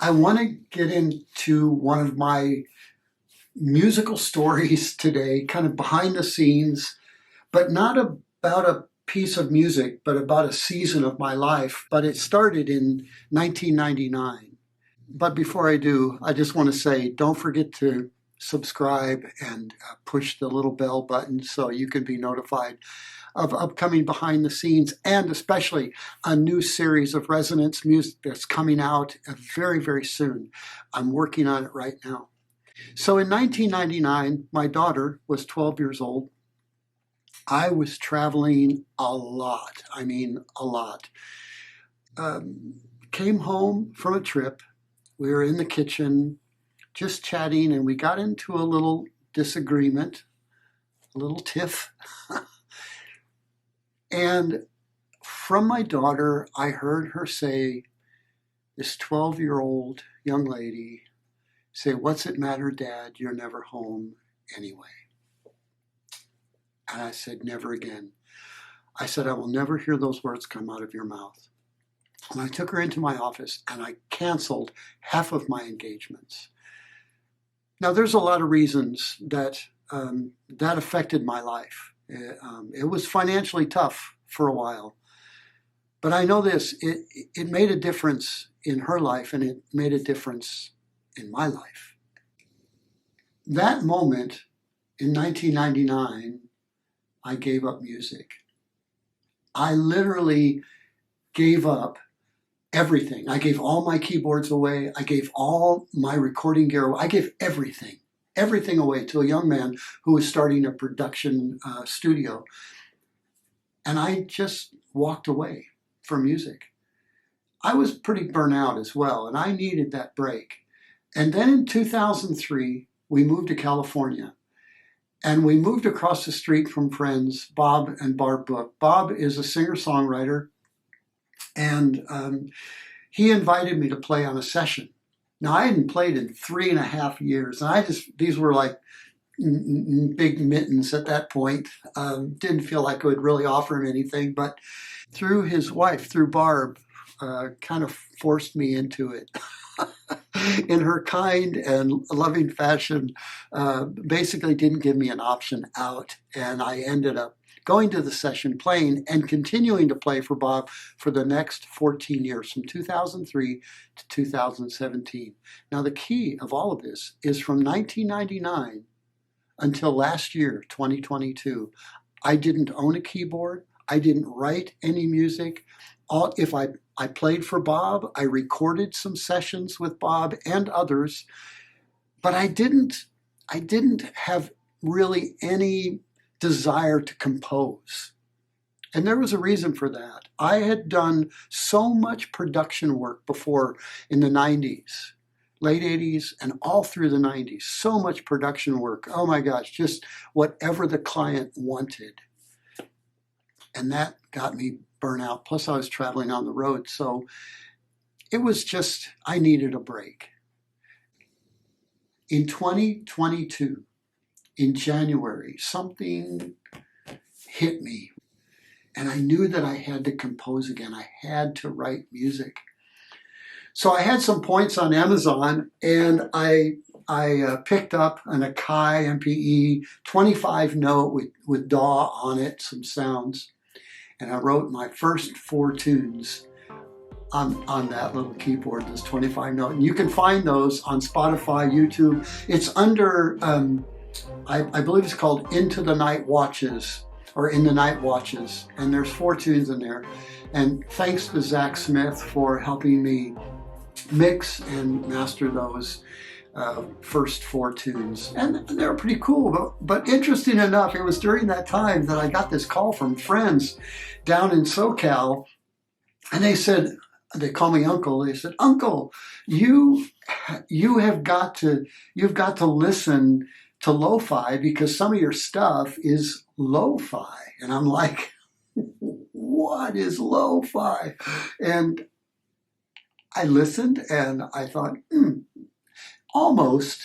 I want to get into one of my musical stories today, kind of behind the scenes, but not about a piece of music, but about a season of my life. But it started in 1999. But before I do, I just want to say don't forget to subscribe and push the little bell button so you can be notified of upcoming behind the scenes and especially a new series of Resonance music that's coming out very, very soon. I'm working on it right now. So in 1999, my daughter was 12 years old. I was traveling a lot. I mean, a lot. Came home from a trip. We were in the kitchen just chatting, and we got into a little disagreement, a little tiff. And from my daughter, I heard her say, this 12-year-old young lady, say, "What's it matter, Dad? You're never home anyway." And I said, "Never again." I said, "I will never hear those words come out of your mouth." And I took her into my office and I canceled half of my engagements. Now, there's a lot of reasons that that affected my life. It was financially tough for a while. But I know this, it made a difference in her life and it made a difference in my life. That moment in 1999, I gave up music. I literally gave up everything. I gave all my keyboards away. I gave all my recording gear away. I gave everything away to a young man who was starting a production studio. And I just walked away from music. I was pretty burnt out as well, and I needed that break. And then in 2003, we moved to California. And we moved across the street from friends, Bob and Barb Book. Bob is a singer-songwriter, and he invited me to play on a session. Now, I hadn't played in 3.5 years, and these were like big mittens at that point. Didn't feel like I would really offer him anything, but through his wife, through Barb, kind of forced me into it. In her kind and loving fashion, basically didn't give me an option out. And I ended up going to the session, playing and continuing to play for Bob for the next 14 years, from 2003 to 2017. Now, the key of all of this is from 1999 until last year, 2022, I didn't own a keyboard. I didn't write any music. If I played for Bob, I recorded some sessions with Bob and others, but I didn't have really any desire to compose. And there was a reason for that. I had done so much production work before in the 90s, late 80s, and all through the 90s. So much production work. Oh my gosh, just whatever the client wanted. And that got me burnt out. Plus, I was traveling on the road. So it was just, I needed a break. In 2022, in January, something hit me. And I knew that I had to compose again. I had to write music. So I had some points on Amazon, and I picked up an Akai MPE 25 note with DAW on it, some sounds. And I wrote my first 4 tunes on that little keyboard, this 25 note. And you can find those on Spotify, YouTube. It's under, I believe it's called Into the Night Watches, or In the Night Watches. And there's 4 tunes in there. And thanks to Zach Smith for helping me mix and master those first 4 tunes. And they were pretty cool, but interesting enough, it was during that time that I got this call from friends down in SoCal, and they call me Uncle. They said, "Uncle, you've got to listen to lo-fi because some of your stuff is lo-fi." And I'm like, what is lo-fi? And I listened and I thought, almost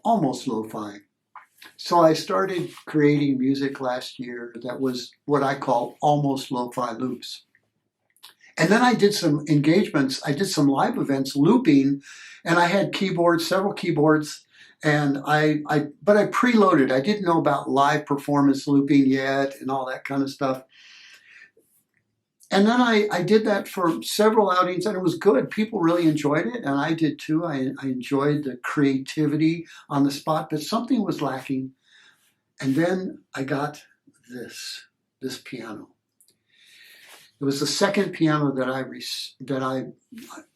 lo-fi. So I started creating music last year that was what I call almost lo-fi loops. And then I did some engagements. I did some live events looping, and I had keyboards, several keyboards, and but I preloaded. I didn't know about live performance looping yet and all that kind of stuff. And then I did that for several outings, and it was good. People really enjoyed it, and I did too. I enjoyed the creativity on the spot, but something was lacking. And then I got this piano. It was the second piano that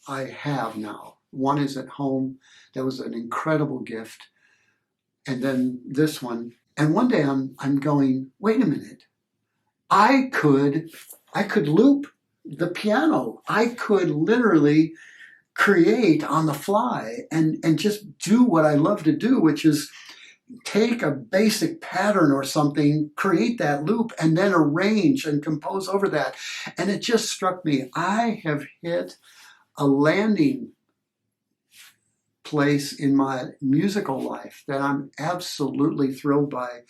I have now. One is at home. That was an incredible gift. And then this one. And one day I'm going, wait a minute. I could loop the piano. I could literally create on the fly and just do what I love to do, which is take a basic pattern or something, create that loop, and then arrange and compose over that. And it just struck me, I have hit a landing place in my musical life that I'm absolutely thrilled by.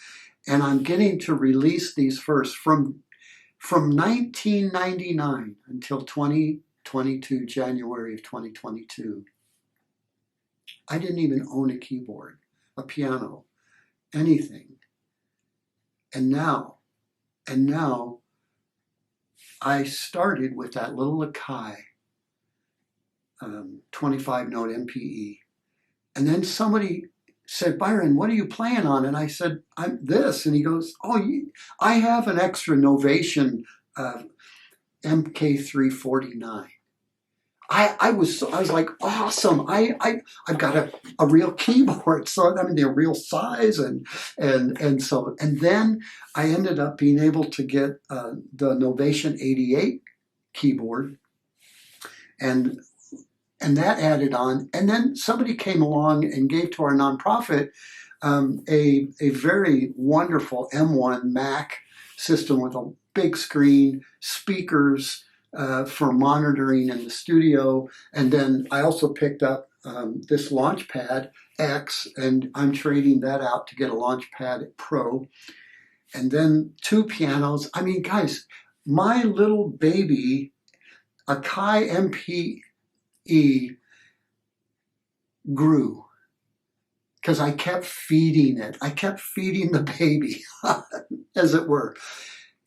And I'm getting to release these first from 1999 until 2022, January of 2022. I didn't even own a keyboard, a piano, anything. And now I started with that little Akai 25 note MPE. And then somebody said, Byron, what are you playing on? And I said, I'm this. And he goes, I have an extra Novation MK349. I was like, awesome. I've got a real keyboard, so I mean the real size and then I ended up being able to get the Novation 88 keyboard, and that added on. And then somebody came along and gave to our nonprofit a very wonderful M1 Mac system with a big screen, speakers, for monitoring in the studio. And then I also picked up this Launchpad X, and I'm trading that out to get a Launchpad Pro. And then 2 pianos. I mean, guys, my little baby Akai MPE grew because I kept feeding it. I kept feeding the baby, as it were.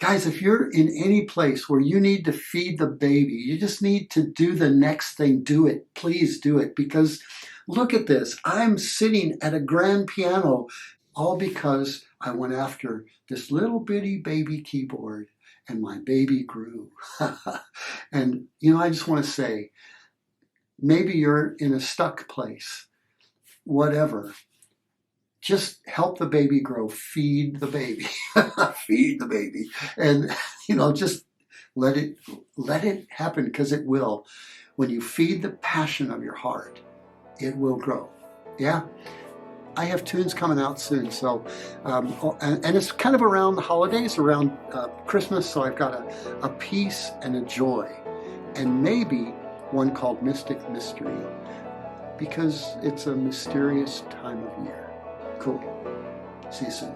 Guys, if you're in any place where you need to feed the baby, you just need to do the next thing. Do it. Please do it. Because look at this. I'm sitting at a grand piano, all because I went after this little bitty baby keyboard, and my baby grew. And, I just want to say, maybe you're in a stuck place, whatever. Just help the baby grow. Feed the baby. Feed the baby. And, just let it happen, because it will. When you feed the passion of your heart, it will grow. Yeah. I have tunes coming out soon. So, and it's kind of around the holidays, around Christmas. So I've got a peace and a joy, and maybe one called Mystic Mystery, because it's a mysterious time of year. Cool. See you soon.